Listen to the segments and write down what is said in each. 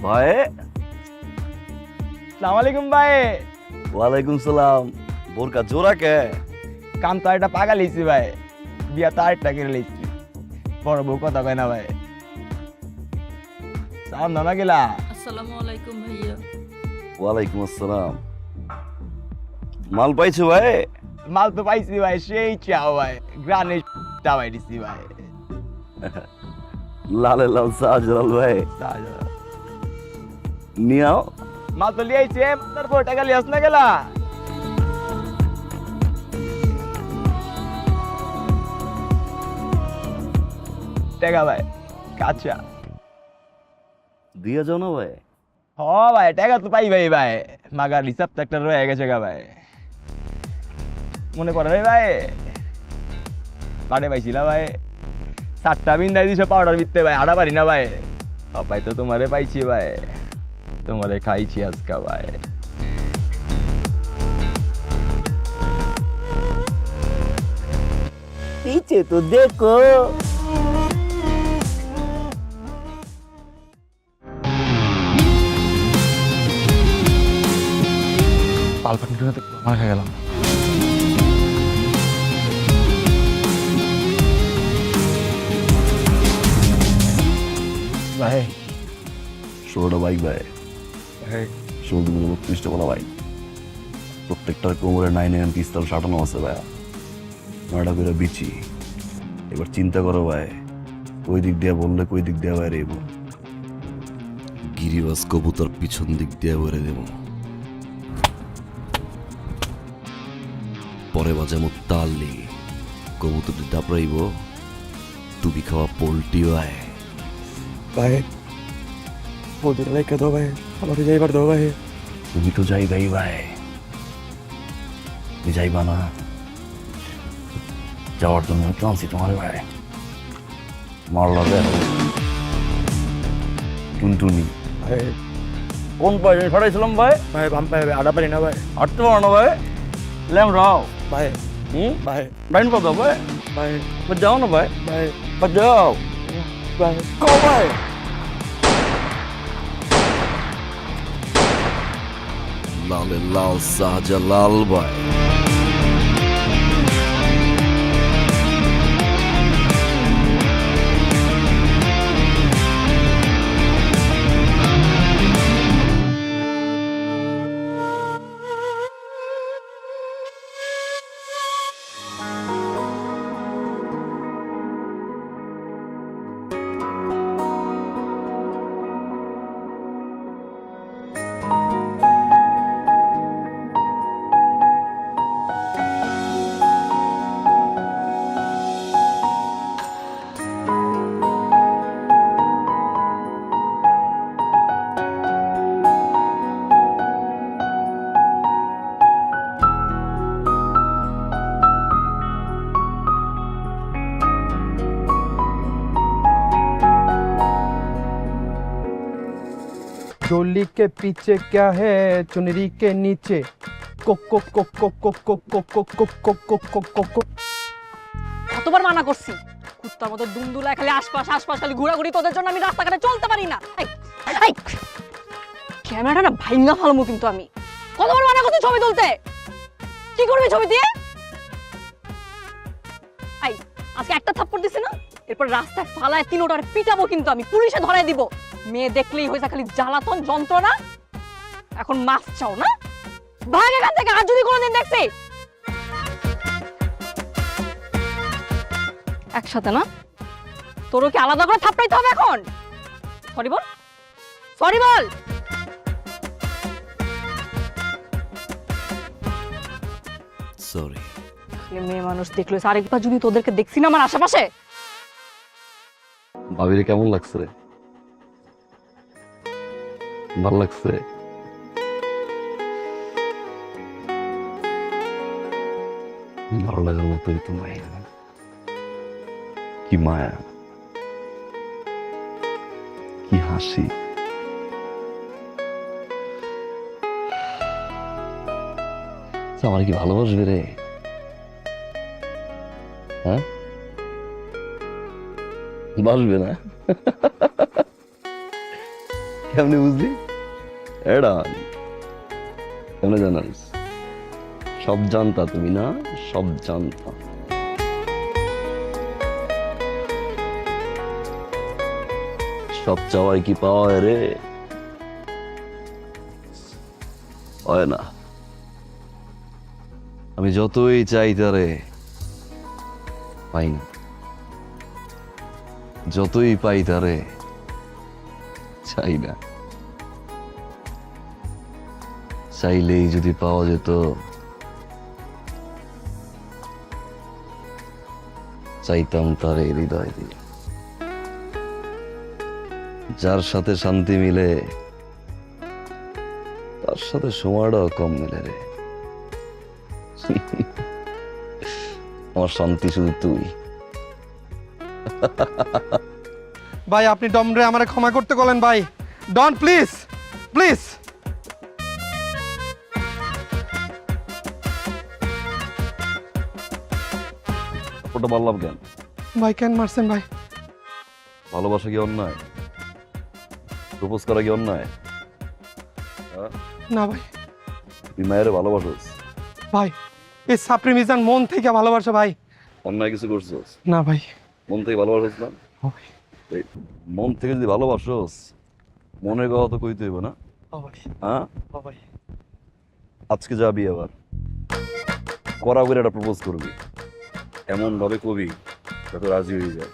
ভাই। সালাম আলাইকুম ভাই। ওয়ালাইকুম সালাম। বোরকা জোড়া কে? কাম তো একটা পাগা লিছি ভাই, বিয়া তো আরেকটা করে লিছি। বড় বউ কথা কয় না ভাই। সালাম দাও না গেলা। আসসালামু আলাইকুম ভাইয়া। ওয়ালাইকুম আসসালাম। মাল পাইছো ভাই? মাল তো পাইছি ভাই, সেই চাও ভাই, গ্রানে চাওয়াই দিছি ভাই। লালে লাল শাহজালাল ভাই নিয়াও। মাল তো লিয়াইছে, তারপর টাকা লিয়াস না গেলা। টাকা ভাই কাঁচা দিয়া যাও না ভাই। হ ভাই, টাকা তো পাই ভাই। ভাই মাগার হিসাব তো একটা রয়ে গেছে গা ভাই, মনে পড়ে ভাই। কাটে পাইছিলা ভাই, 7টা বিন্দাই দিছে পাউডার বিতে ভাই, আড়া পারি না ভাই। পাই তো তোমারে পাইছি ভাই, তোমারে খাইছি আজকা ভাই। पीछे तो देखो। পালপাটি মার খেয়ে গেলাম। ভাই ষোলোটা বাইক ভাই, 16-32টা বলা বাইক, প্রত্যেকটার কোমরে 9mm পিস্তল সাটানো আছে ভাই, 9টা করে বিচি। এবার চিন্তা করো ভাই, ওই দিক দিয়ে বললে কই দিক দিয়ে বাইরে এবো। গিরিবাজ কবুতর পিছন দিক দিয়ে বেড়ে দেব, পরে বাজামো তালি, কবুতরটি দাপড়াইব, তুমি খাওয়া পোল্ট্রি ভাই। ভাই বলতে লাইকা দাও ভাই, আমাকে যাইবার দাও ভাই। তুমি তো যাইবাই ভাই, তুমি যাইবা না? যাওয়ার জন্য টানছি তোমার ভাই। মারলা দেখো টুনটুনি ভাই কোন পায়ে ফাটাইছিলাম ভাই? ভাই বাম পায়ে আড়া পারি না ভাই। হাঁটতে পারো না ভাই? ল্যাম রাও ভাই ভাই ডাইন পাবো ভাই, ভাই যাও না ভাই, ভাই যাও ভাই কো ভাই। লালে লাল শাহজালাল ভাই। डोली के पीछे क्या है चुनरी के नीचे कोको कोको कोको कोको कोको कोको कोको। কতবার মানা করছি, কুত্তার মতো দুমদুলায় খালি আশপাশ আশপাশ খালি ঘোরাঘুরি, তোদের জন্য আমি রাস্তাঘাটে চলতে পারি না। এই ক্যামেরাটা না ভাইঙ্গা ফালমু কিন্তু আমি। কতবার মানা করছি ছবি তুলতে, কি করবি ছবি দিয়ে? এই আজকে একটা থাপ্পড় দিছি না, এরপর রাস্তায় ফালায় তিনোটার পিটাবো কিন্তু আমি, পুলিশে ধরায় দিব। মেয়ে দেখলেই হয়েছে খালি জ্বালাতন যন্ত্রণা। এখন মাফ চাও না, ভাগ এখান থেকে। আর যদি কোনোদিন দেখছি একসাথে না, তোরও কি আলাদা করে থাপড়াইতে হবে এখন? সরি বল, সরি বল। সরি। মেয়ে মানুষ দেখলো, আরেকবার যদি তোদেরকে দেখছি না আমার আশেপাশে। ভাবিরে কেমন লাগছে রে? ভালো লাগছে? ভালো লাগার মতোই তো মায়া, কি মায়া, কি হাসি। আমার কি ভালোবাসবে রে? হ্যাঁ বাসবে না? কেমনি বুঝলি? এটা কেমনে জানাস? সব জানতা তুমি না, সব জানতা। সব চাওয়াই কি পাওয়া হয় রে? হয় না। আমি যতই চাই তারে পাই না, যতই পাই তারে চাই না। চাইলেই যদি পাওয়া যেত, চাইতাম তারে হৃদয় দিয়ে। যার সাথে শান্তি মিলে তার সাথে সময়টাও কম মিলে রে। আমার শান্তি শুধু তুই। ভাই আপনি ডমরে আমারে ক্ষমা করতে বলেন ভাই। ডন প্লিজ, প্লিজ। ওটা বললাম কেন? ভাই কেন মারছেন ভাই? ভালোবাসা কি অন্যায়? প্রপোজ করা কি অন্যায়? না ভাই, তুই মায়ের ভালোবাসোস? ভাই এই সাপরি মিজান মন থেকে ভালোবাসা ভাই। অন্যায় কিছু করছোস? না ভাই। মন থেকে ভালোবাসোস না? ও ভাই, এই মন থেকে যদি ভালোবাসোস, মনের কথা তো কইতে হইব না? ও ভাই, হ্যাঁ, ও ভাই। আজকে যাবি আবার করা করে একটা প্রপোজ করবি, এমন ভাবে কবি যাতে রাজি হয়ে যায়।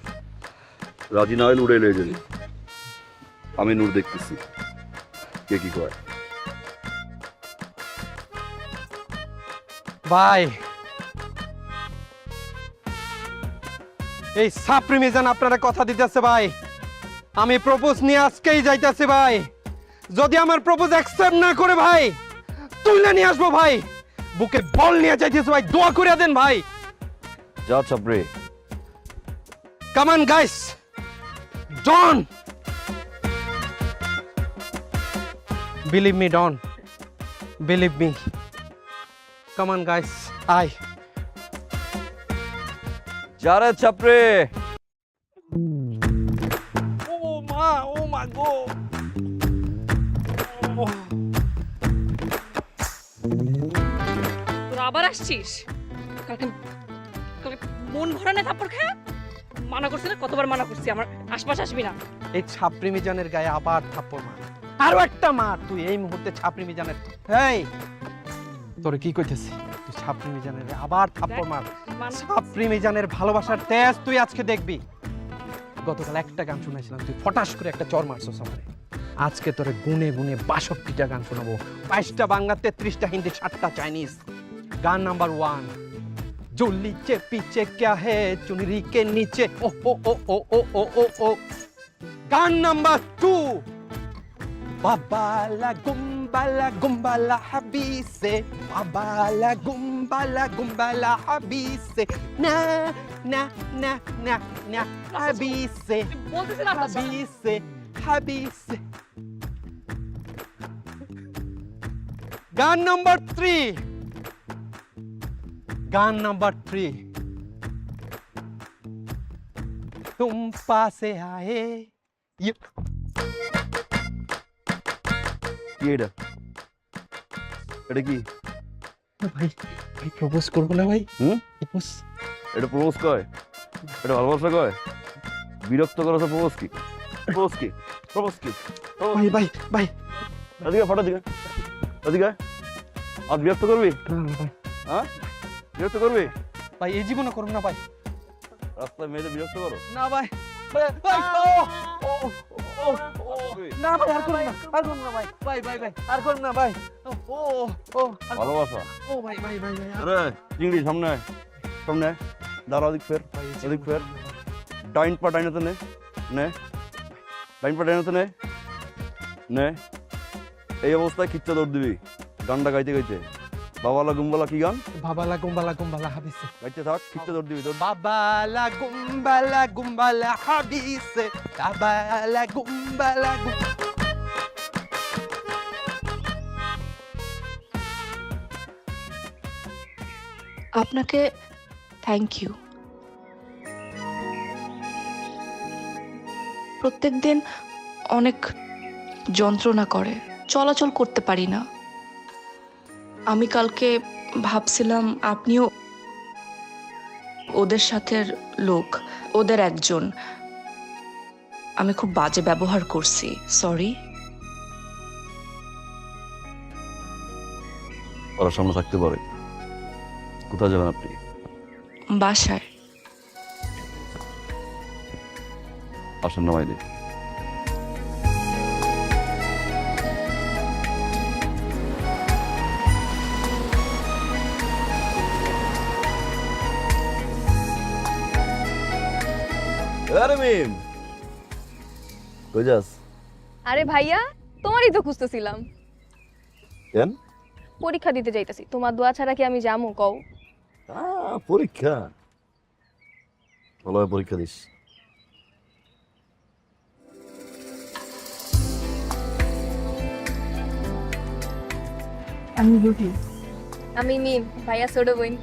রাজি না হলে উড়ে লয়ে যাবি। আমি নূর দেখতেছি কে কি কয়। ভাই এই সাপরি মিজান আপনারা কথা দিতেছে ভাই, আমি প্রপোজ নিয়ে আজকেই যাইতাছি ভাই। যদি আমার প্রপোজ অ্যাকসেপ্ট না করে ভাই তুইলে নিয়ে আসবো ভাই। বুকে বল নিয়ে যাইতেছে ভাই, দোয়া করে দেন ভাই। যা চাপড়ে। Come on guys, Don. Believe me Don, believe me. Come on guys, আই। যারে চাপড়ে। ও মা গো। তোরা আবার আসছিস? কালকে কালকে মন ভরা না থাপ্পড় খায়? মানা করছি না, কতবার মানা করছি আমার আশপাশ আসবি না। এই ছাপরি মিজানের গায়ে আবার থাপ্পড় মার, আরো একটা মার তুই এই মুহূর্তে ছাপরি মিজানের। এই তোরে কি কইতেছি, তুই ছাপরি মিজানের আবার থাপ্পড় মার। ছাপরি মিজানের ভালোবাসার তেজ তুই আজকে দেখবি। গতকাল একটা গান শুনেছিলাম, তুই ফটাস করে একটা চর মারছস আমারে। আজকে তোরে গুনে গুনে ৬২টা গান শোনাবো, ২২টা বাংলা, ৩৩টা হিন্দি, ৭টা চাইনিজ। গান নাম্বার 1, जो लीचे पीछे क्या है चुनरी के नीचे, ओ ओ ओ ओ ओ ओ ओ ओ। गान नंबर 2, बाबाला गुम्बाला हबीसे, बाबाला गुम्बाला हबीसे, ना ना ना ना ना हबीसे, বলতেছিলাম না हबीसे हबीसे। गान नंबर 3, गान नंबर 3, तुम पासे आए। ये কি এটা? এটা কি? ভাই ভাই প্রপোজ করবো না ভাই। প্রপোজ। এটা প্রপোজ কয়? এটা ভালোবাসা কয়? বিরক্ত করো তো। প্রপোজ কি? প্রপোজ কি? প্রপোজ কি? ভাই ভাই ভাই এদিকে ফটো দিকে, এদিকে আর বিরক্ত করবি? ভাই হ্যাঁ, বিরক্ত করবি? ভাই এই জীবনে করবো না ভাই। রাস্তায় মেয়েদের বিরক্ত করো? না ভাই ভাই ভাই, ও না ভাই আর করুন না, আর করুন না ভাই। ভাই ভাই ভাই আর করুন না ভাই। ও ও ভালোবাসা। ও ভাই ভাই ভাই ভাই আরে চিংড়ি সামনে আয়, সামনে আয়। দাঁড়া, ওদিক ফের, ওদিক ফের। ডাইন পা ডাইনাতে নে, নে ডাইন পা ডাইনাতে নে, নে। এই অবস্থায় খিচ্চা দৌড় দিবি গানটা গাইতে গাইতে। বাবালা গুম্বালা কি গান? বাবালা গুম্বালা হাবিসে। গাইতে থাক, খিচ্চা দৌড় দিবি। দৌড়। বাবালা গুম্বালা হাবিসে, বাবালা গুম্বালা। আপনাকে থ্যাংক ইউ। প্রত্যেকদিন অনেক যন্ত্রণা করে, চলাচল করতে পারি না। আমি কালকে ভাবছিলাম আপনিও ওদের সাথে লোক, ওদের একজন। আমি খুব বাজে ব্যবহার করছি, সরি। ওরা সামনে থাকতে পারে। কোথায় যাবেন আপনি? বাসায়। আসেন নামাই দিই। আরে মিম, কই যাস? আরে ভাইয়া, তোমারই তো খুঁজতেছিলাম। কেন? পরীক্ষা দিতে যাইতাছি, তোমার দোয়া ছাড়া কি আমি যামু কও? পরীক্ষা? ভালোভাবে পরীক্ষা দিস। আমি রুটি। আমি মিম, ভাইয়া ছোট বোন।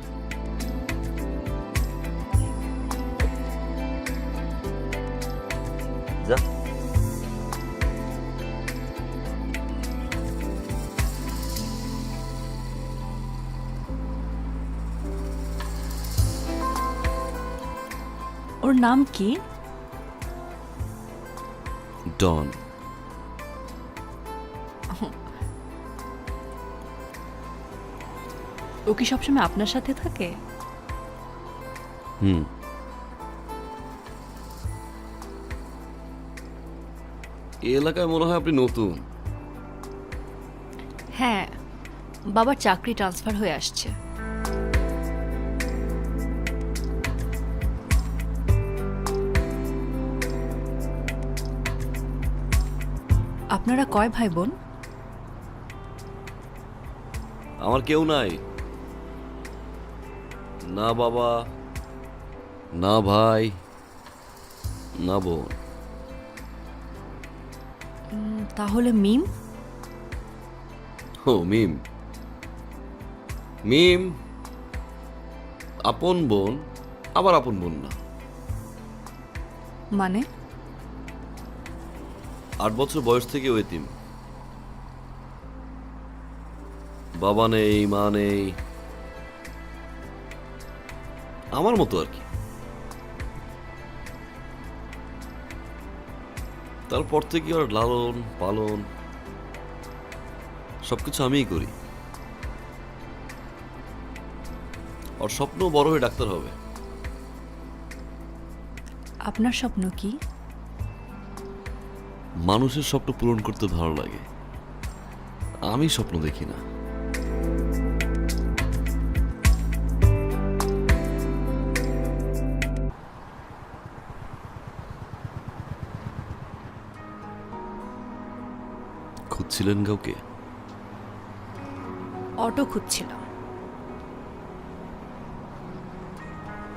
যা। ওর নাম কি? ডন। ও কি সবসময় আপনার সাথে থাকে? হুম। এই এলাকায় মনে হয় আপনি নতুন। হ্যাঁ, বাবার চাকরি ট্রান্সফার হয়ে আসছে। আপনারা কয় ভাই বোন? আমার কেউ নাই, না বাবা, না ভাই, না বোন। তাহলে মিম? ও মিম। মিম আপন বোন, আবার আপন বোন না। মানে? 8 বছর বয়স থেকে ও এতিম। বাবা নেই, মা নেই, আমার মতো আর কি। তারপর থেকে ওর লালন পালন সবকিছু আমিই করি। ওর স্বপ্ন বড় হয়ে ডাক্তার হবে। আপনার স্বপ্ন কি? মানুষের স্বপ্ন পূরণ করতে ভালো লাগে, আমি স্বপ্ন দেখি না। খুঁজছিলেন কাউকে? অটো খুঁজছিলাম।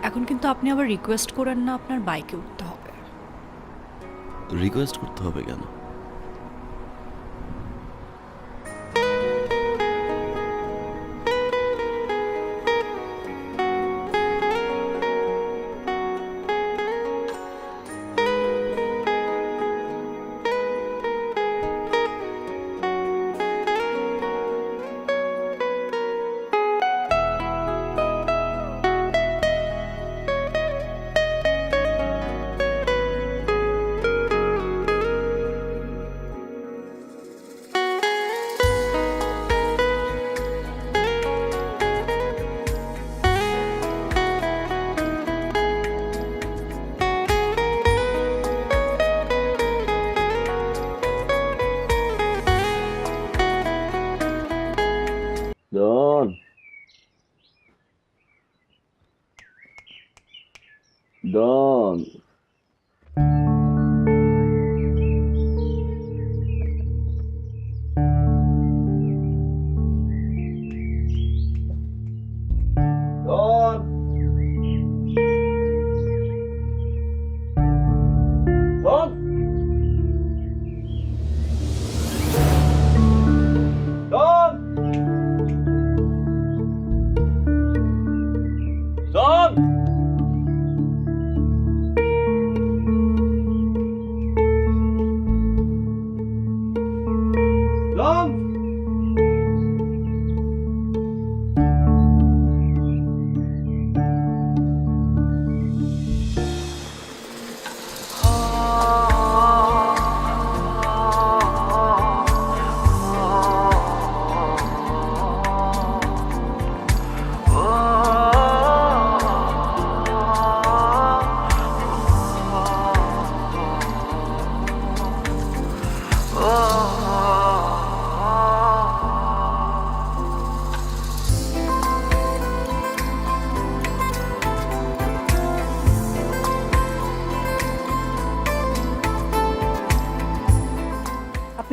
এখন কিন্তু আপনি আবার রিকোয়েস্ট করেন না আপনার বাইকে উঠতে হবে। রিকোয়েস্ট করতে হবে কেন? ডন, ডন। ডন। ডন। ডন। ডন।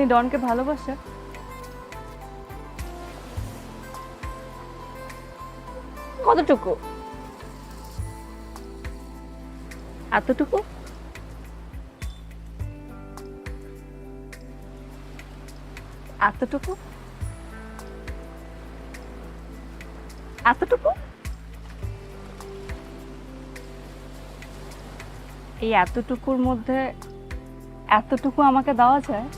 আপনি ডনকে ভালোবাসেন? কতটুকু? এতটুকু? এতটুকু? এতটুকু? এই এতটুকুর মধ্যে এতটুকু আমাকে দেওয়া যায়?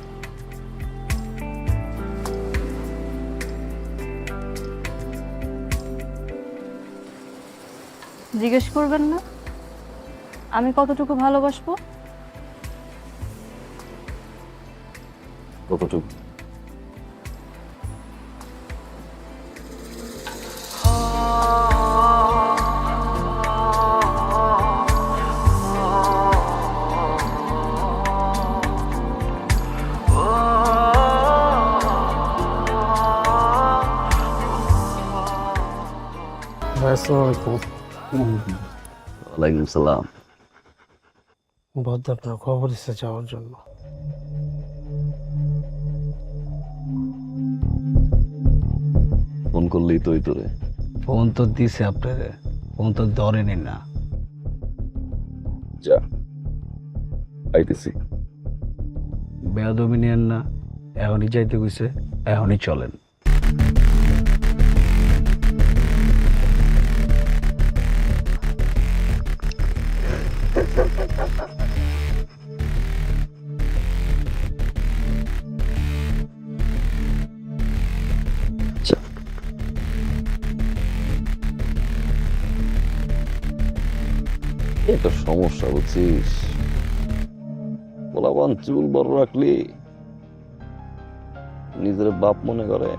জিজ্ঞেস করবেন না আমি কতটুকু ভালোবাসবো? কতটুকু? ওয়ালাইকুম সালাম। বদ্ধ আপনার খবর এসে যাওয়ার জন্য। ফোন করলেই তোই তোরে। ফোন তো দিছে আপনারে, ফোন তো ধরেনি না। যা আইতেছি। বেয়াদবি নেন না, এখনই যাইতে কইছে, এখনই চলেন। এটা সমস্যা বুঝছিস, বলাবান চুল বড় রাখলি নিজের বাপ মনে করে।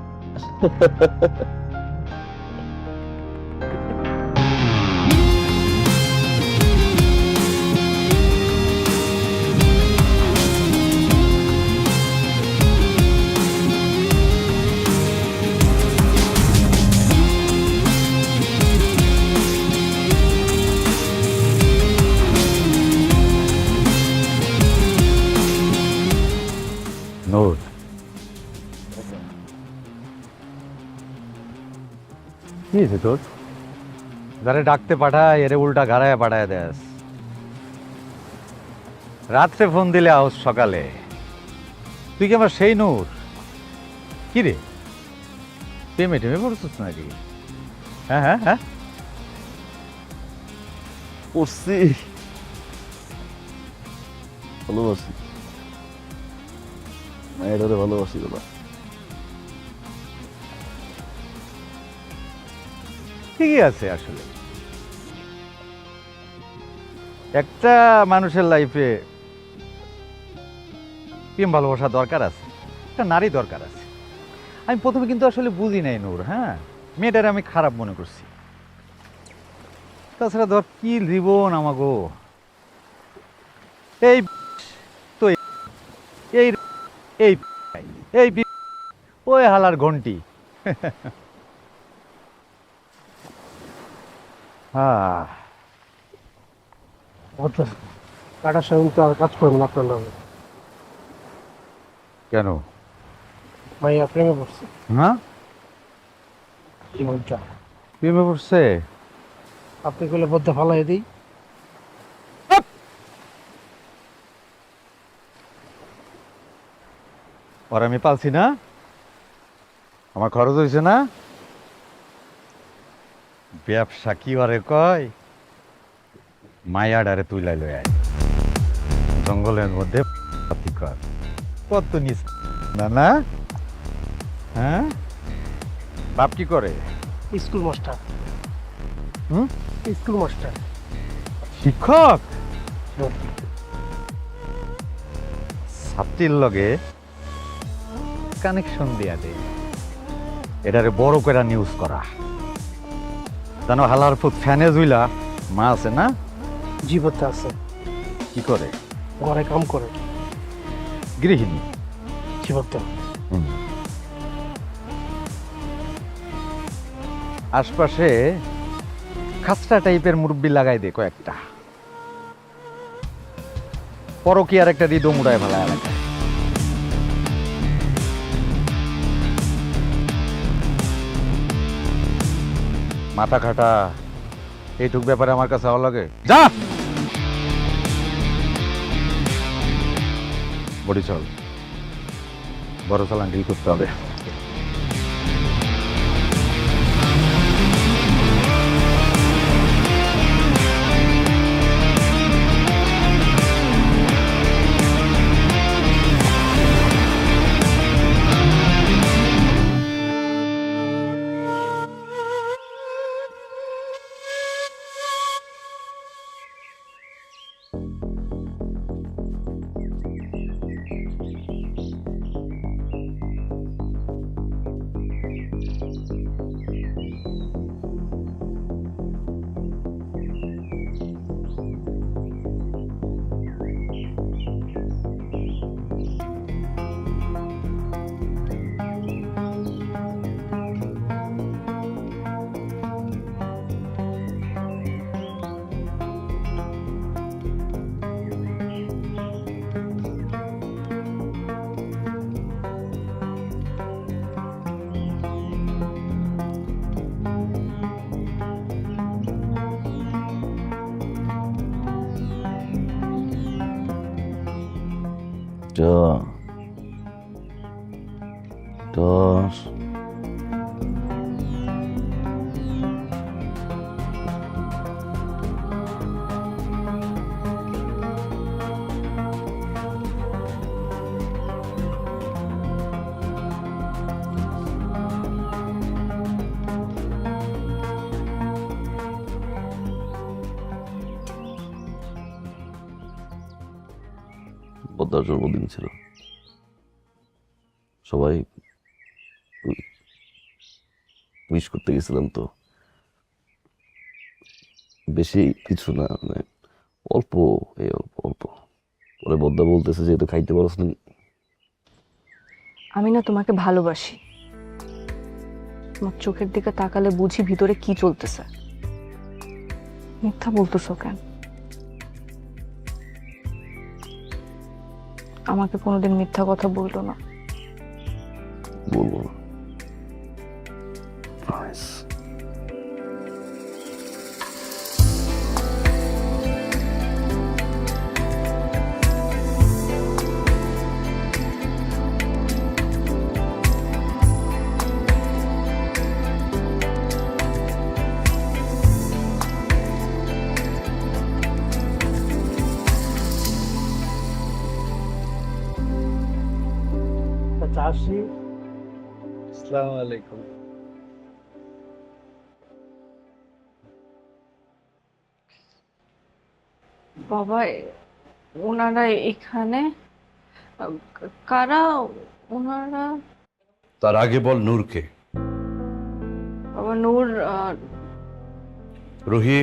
নূর, কি হয়েছে তোর? যারে ডাকতে পাঠায় এরে উল্টা গাড়ায় পাঠায় দেস। রাত্রে ফোন দিলে আওস সকালে। তুই কি আমার সেই নূর? কি রে, প্রেমে টেমে পড়ছিস নাকি? হ্যাঁ হ্যাঁ হ্যাঁ, পড়ছি, ভালোবাসি মায়েরারে, ভালোবাসি বাবা। ঠিকই আছে। আসলে একটা মানুষের লাইফে প্রেম ভালোবাসা দরকার আছে, একটা নারী দরকার আছে। আমি প্রথমে কিন্তু আসলে বুঝি নাই নূর, হ্যাঁ, মেয়েটারে আমি খারাপ মনে করছি। তাছাড়া ধর কি জীবন আমাগো, এই তো এই এই এই ওই হালার ঘন্টি। হ্যাঁ, কাটার সময় তো আর কাজ করবেন আপনার নামে। কেন? মাইয়া প্রেমে পড়ছে। হ্যাঁ, জীবনটা প্রেমে পড়ছে? আপনি করলে বদ্ধ ফালাই দিই। ওর আমি পালছি না, আমার খরচ হয়েছে না। ব্যবসা কি ওরে কয়, মায়াডারে তুই লাই লই আয় জঙ্গলের মধ্যে কর কত নিস না না। হ্যাঁ, বাপ কি করে? School master. হুম, স্কুল মাস্টার, শিক্ষক। ছাত্রীর লগে কানেকশন দিয়া দে, এটারে বড় করে নিউজ করা, জানো হালার ফুট ফ্যানে জুইলা মা আছে না, জীবনটা আছে, কি করে? ঘরে কাম করে, গৃহিণী। জীবনটা আশপাশে খাসটা টাইপের মুরব্বি লাগাই দে কয়েকটা, পরকি আর একটা হৃদয় মুড়ায় ফেলা এলাকায়। মাথা খাটা এইটুক ব্যাপারে আমার কাছে ভালো লাগে। যা বডি চল, বড় চালান ডিল করতে হবে। দশ পদ্মার জন্মদিন ছিল, সবাই উইশ করতে গেছিলাম, তো বেশি কিছু না, মানে অল্প, এই অল্প অল্প। পরে বদ্দা বলতেছে যে তো খাইতে পারছ না। আমি না তোমাকে ভালোবাসি, তোমার চোখের দিকে তাকালে বুঝি ভিতরে কি চলতেছে। মিথ্যা বলতেছো কেন? আমাকে কোনোদিন মিথ্যা কথা বললো না। বলবো না। Promise. চাষি, আসসালামু আলাইকুম। বাবা, ওনারা এখানে? কারা ওনারা? তার আগে বল নূরকে। বাবা নূর, রুহি,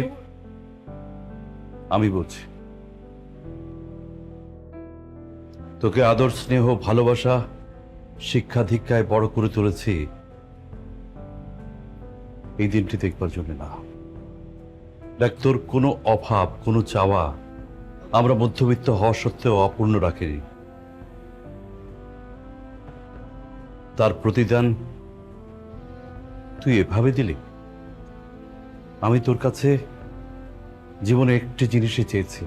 আমি বলছি, তোকে আদর, স্নেহ, ভালোবাসা, শিক্ষা দীক্ষায় বড় করে তুলেছি এই দিনটি দেখবার জন্য না। দেখ, তোর কোনো অভাব, কোনো চাওয়া আমরা মধ্যবিত্ত হওয়া সত্ত্বেও অপূর্ণ রাখিনি। তার প্রতিদান তুই এভাবে দিলি। আমি তোর কাছে জীবনে একটি জিনিসই চেয়েছি,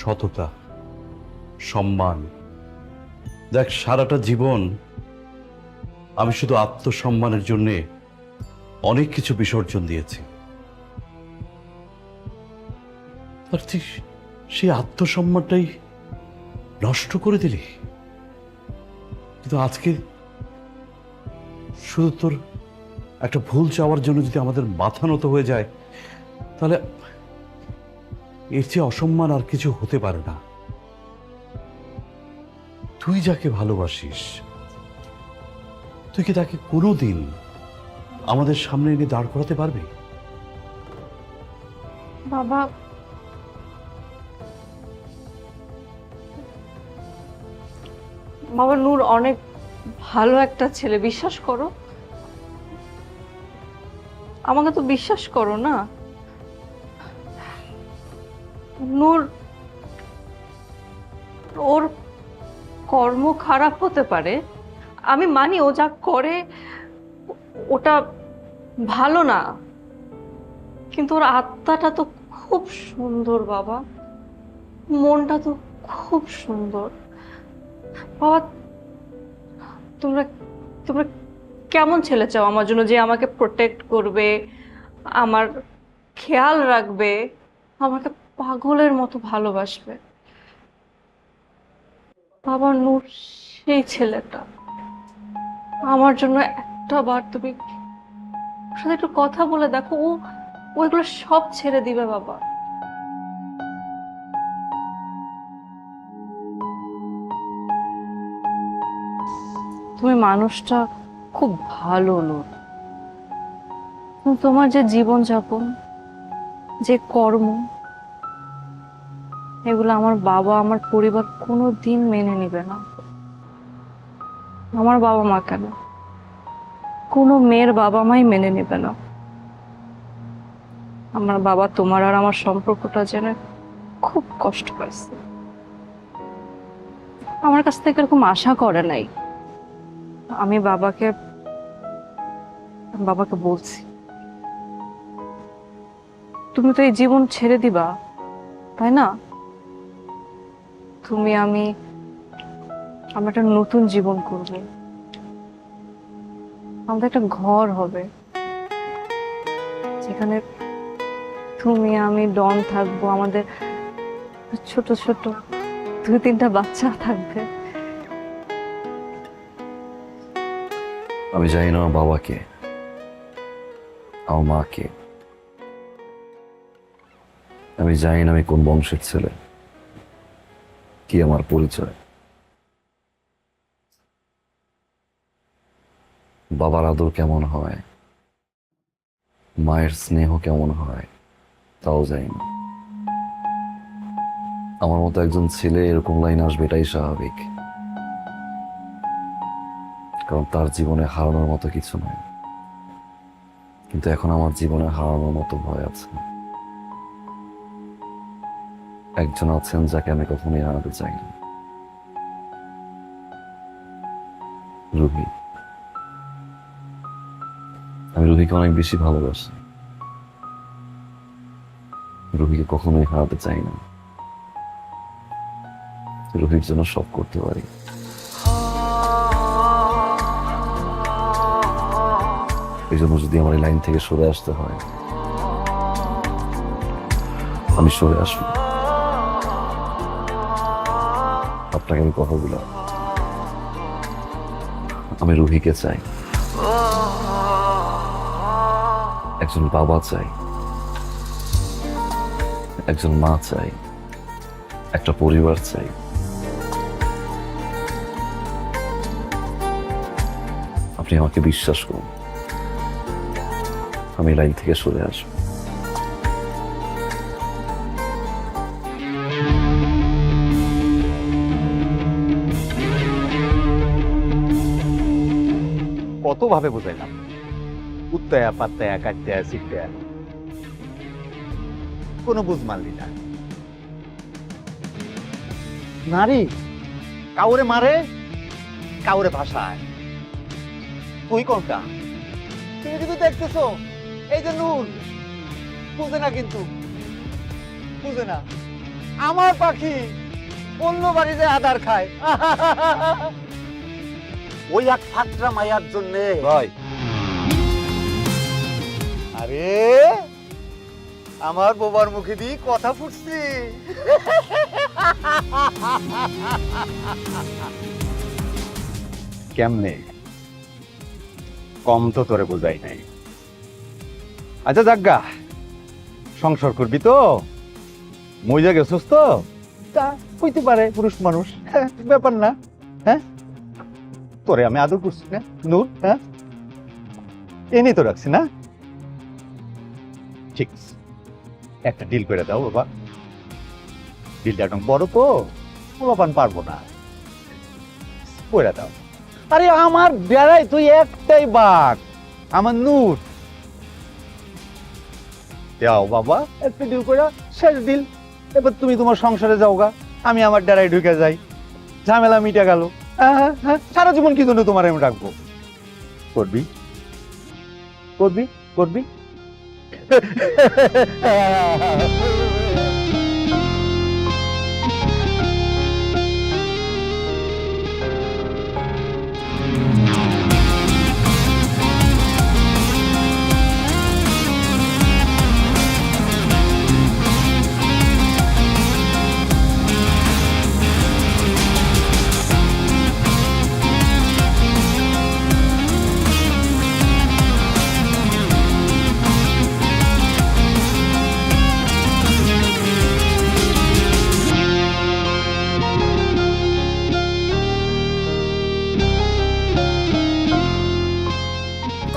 সততা, সম্মান। দেখ, সারাটা জীবন আমি শুধু আত্মসম্মানের জন্যে অনেক কিছু বিসর্জন দিয়েছি, আর তুই সেই আত্মসম্মানটাই নষ্ট করে দিলি। কিন্তু আজকে শুধু তোর একটা ভুল চাওয়ার জন্য যদি আমাদের মাথা নত হয়ে যায়, তাহলে এর চেয়ে অসম্মান আর কিছু হতে পারে না। তুই যাকে ভালোবাসিস, তুই কি তাকে কোনোদিন আমাদের সামনে এনে দাঁড় করাতে পারবি? বাবা, বাবা নূর অনেক ভালো একটা ছেলে, বিশ্বাস করো। আমাকে তো বিশ্বাস করো না। নূর, ওর কর্ম খারাপ হতে পারে, আমি মানি, ও যা করে ওটা ভালো না, কিন্তু ওর আত্মাটা তো খুব সুন্দর বাবা, মনটা তো খুব সুন্দর। বাবা তোমরা তোমরা কেমন ছেলে চাও আমার জন্য, যে আমাকে প্রোটেক্ট করবে, আমার খেয়াল রাখবে, আমাকে পাগলের মতো ভালোবাসবে? বাবা নূর সেই ছেলেটা। আমার জন্য একটা বার তুমি ওর সাথে একটু কথা বলে দেখো, ও ওইগুলো সব ছেড়ে দিবে বাবা। তুমি মানুষটা খুব ভালো লোক, তোমার যে জীবনযাপন, যে কর্ম, এগুলো আমার বাবা, আমার পরিবার কোনোদিন মেনে নেবে না। আমার বাবা মা কেন, কোনো মেয়ের বাবা মাই মেনে নেবে না। আমার বাবা তোমার আর আমার সম্পর্কটা জেনে খুব কষ্ট পাইছে, আমার কাছ থেকে এরকম আশা করে নাই। আমি বাবাকে বলছি, তুমি তো এই জীবন ছেড়ে দিবা, তাই না? তুমি আমি আমরা একটা নতুন জীবন করব, আমাদের একটা ঘর হবে যেখানে তুমি আমি ডন থাকবো, আমাদের ছোট ছোট 2-3টা বাচ্চা থাকবে। আমি জানি না আমার বাবাকে, আমার মাকে, আমি জানি না আমি কোন বংশের ছেলে, কি আমার পরিচয়। বাবার আদর কেমন হয়, মায়ের স্নেহ কেমন হয়, তাও জানি না। আমার মতো একজন ছেলে এরকম লাইন আসবে এটাই স্বাভাবিক, কারণ তার জীবনে হারানোর মতো কিছু নাই। কিন্তু এখন আমার জীবনে হারানোর মতো ভয় আছে। একজন আছেন যাকে আমি কখনোই হারাতে চাই না, রুহি। আমি রুহিকে অনেক বেশি ভালোবাসি, রুহিকে কখনোই হারাতে চাই না। রুহির জন্য সব করতে পারি। এই জন্য যদি আমার এই লাইন থেকে সরে আসতে হয়, আমি সরে আসবো। আপনাকে আমি কথা দিলাম, আমি রুহিকে চাই, একজন বাবা চাই, একজন মা চাই, একটা পরিবার চাই। আপনি আমাকে বিশ্বাস করুন, আমি লাইন থেকে সরে আসবো। কত ভাবে বুঝাইলাম, উত্তয়া পাত্তায়া কাটতেয়া শিখতেয়া, কোনো বুঝ মারলি না। নারী কাউরে মারে, কাউরে ভাষায়। তুই কোনটা? তুমি কিন্তু দেখতেছো এই যে নূর বুঝে না, কিন্তু বুঝে না। আমার পাখি অন্য বাড়িতে আদার খায়, ওই এক ফাটরা মায়ার জন্যে। ভাই আরে আমার বোবার মুখে দিয়ে কথা ফুটছি। কেমনে কম তো তোরে বোঝাই নাই। আচ্ছা জাগা, সংসার করবি তো, মজা গেছস তো, তা হইতে পারে, পুরুষ মানুষ, ব্যাপার না। হ্যাঁ তোরে আমি আদর করছি না নূর? হ্যাঁ এনে তো রাখছি না? ঠিক আছে, একটা ডিল করে দাও বাবা। ডিলটা একদম বড় তো, বাবান পারবো না, করে দাও। আরে আমার বেড়াই তুই একটাই বাঘ, আমার নূর। যাও বাবা, একটা ডিল করে, শেষ ডিল। এবার তুমি তোমার সংসারে যাও গা, আমি আমার ডেরাই ঢুকে যাই, ঝামেলা মিটে গেল। হ্যাঁ হ্যাঁ হ্যাঁ, সারা জীবন কি জন্য তোমার আমি রাখবো? করবি করবি করবি,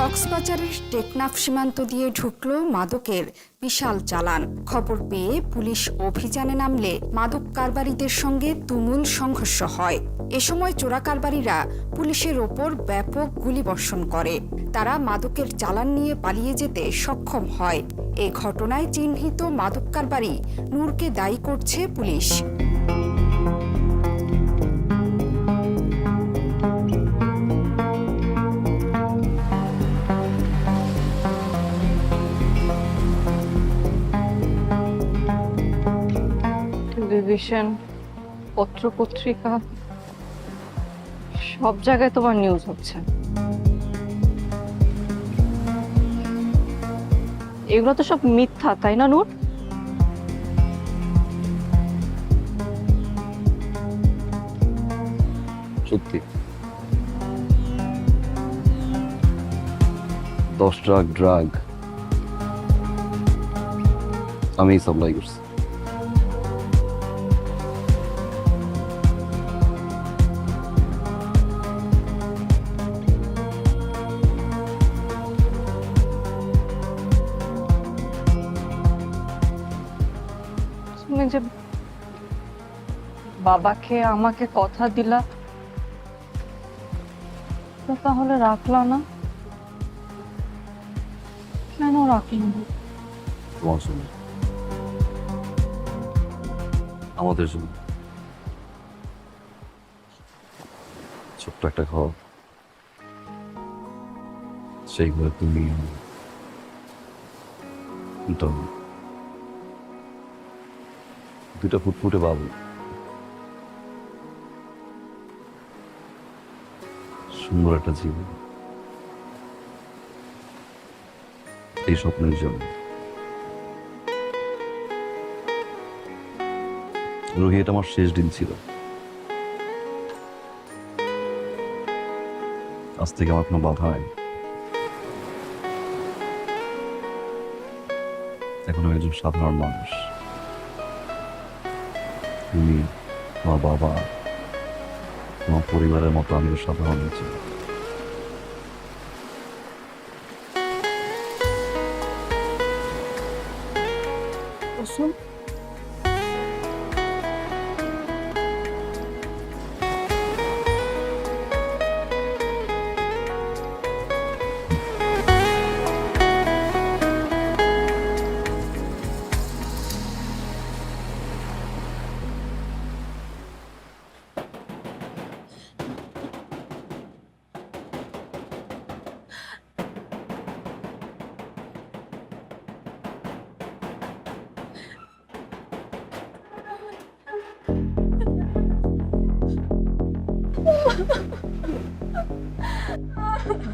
কক্সবাজারের টেকনাফ সীমান্ত দিয়ে ঢুকলো মাদকের বিশাল চালান। খবর পেয়ে পুলিশ অভিযানে নামলে মাদক কারবারিদের সঙ্গে তুমুল সংঘর্ষ হয়। এ সময় চোরা কারবারিরা পুলিশের ওপর ব্যাপক গুলিবর্ষণ করে। তারা মাদকের চালান নিয়ে পালিয়ে যেতে সক্ষম হয়। এ ঘটনায় চিহ্নিত মাদক কারবারি নূরকে দায়ী করছে পুলিশ। টেলিভিশন, পত্রপত্রিকা, সব জায়গায় তোমার নিউজ হচ্ছে। এগুলো তো সব মিথ্যা, তাই না নূর? সত্যি 10 ট্রাক ড্রাগ আমি সাপ্লাই করছি। তুমি যে বাবাকে আমাকে কথা দিলা, তো তাহলে রাখলা না? কেন রাখলাম? তোমার জন্য, আমাদের জন্য ছোট্ট একটা ঘর, সেই ঘরে তুমি দুটা ফুটফুটে বাবু, সুন্দর একটা জীবন। এই স্বপ্নের জন্য রোহি, এটা আমার শেষ দিন ছিল। আজ থেকে আমার কোনো বাধা নাই। এখন আমি একজন সাধারণ মানুষ। তুমি, তোমার বাবা, তোমার পরিবারের মতো আমিও সাধারণ ছিল।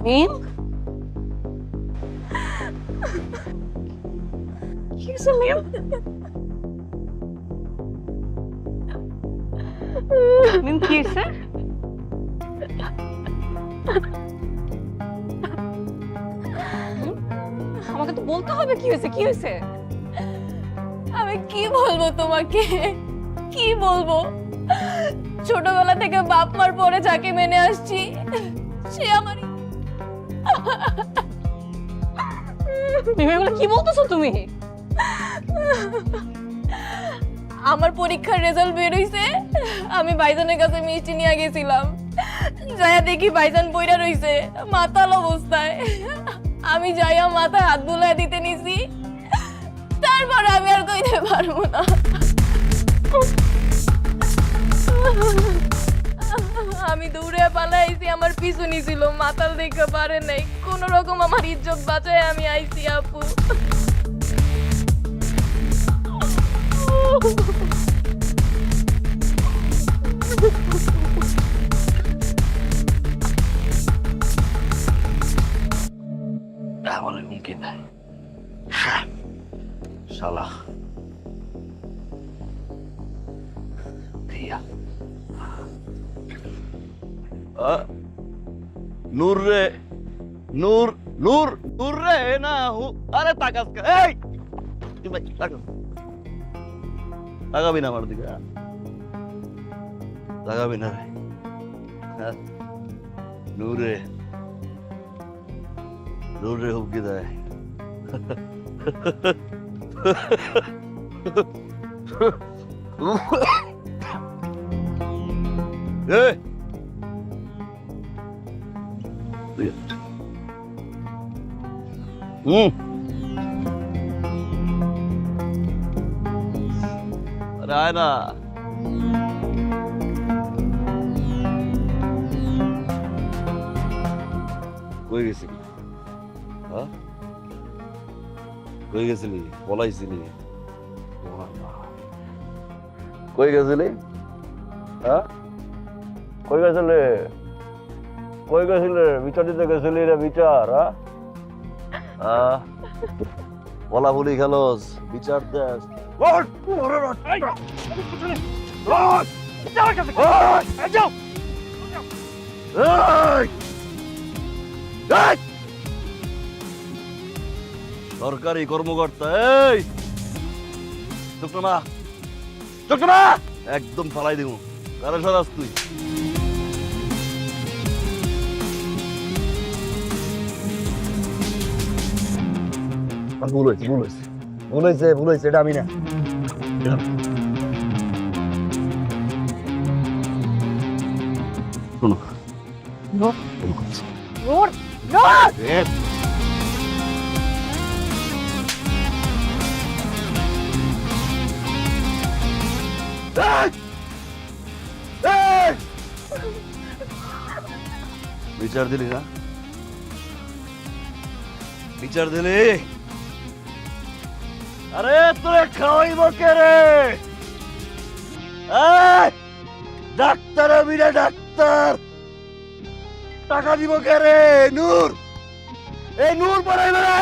মিম, কি হয়েছে মিম? মিম কি হয়েছে? আমাকে তো বলতে হবে কি হয়েছে, কি হয়েছে? আমি কি বলবো তোমাকে, কি বলবো? ছোটবেলা থেকে বাপ মার পরে যাকে মেনে আসছি সে আমার। মিম, এগুলো কি বলতেছো তুমি? আমার পরীক্ষার রেজাল্ট বের হইছে, আমি ভাইজানের কাছে মিষ্টি নিয়ে গেছিলাম। যাইয়া দেখি ভাইজান বইরা রইছে মাতাল অবস্থায়। আমি যাইয়া মাথায় হাত বুলায় দিতে নিছি, তারপর আমি আর কইতে পারবো না। আমি দৌড়ে পালাইছি, আমার পিছু নিছিল, মাতাল দেখে পারে নাই। কোন রকম আমার ইজ্জত বাঁচায় আমি আইছি আপু। আমার হুমকি নাই শালা দিয়া নূর রে নূর নূর নূর রে না আরে তাকাস এই তুই ভাই তাকাস তাকাবি না আমার দিকে তাকাবি না রে নূর রে নূর রে হুমকি দেয় এই अरे आए ना কই গেছিলি হ্যাঁ কই গেছিলি পলাইছিলি কই গেছিলি হ্যাঁ কই গেছিলি কই গেছিলে বিচার দিতে গেছিলি রে বিচার হ্যাঁ বলা বলি খেলোস বিচার দেশ সরকারি কর্মকর্তা এই চুপ না চুপ না একদম ফালাই দিব কারো সরাস তুই ভুল হয়েছে ভুল হয়েছে ভুল হয়েছে ভুল হয়েছে এটা আমি না শোনো ভুল করছি। এ, এই! বিচার দিলি না বিচার দিলি আরে তোরে খাওয়াইব কে রে ডাক্তার আমি রে ডাক্তার টাকা দিব কে রে নূর এই নূর পড়াইবে রে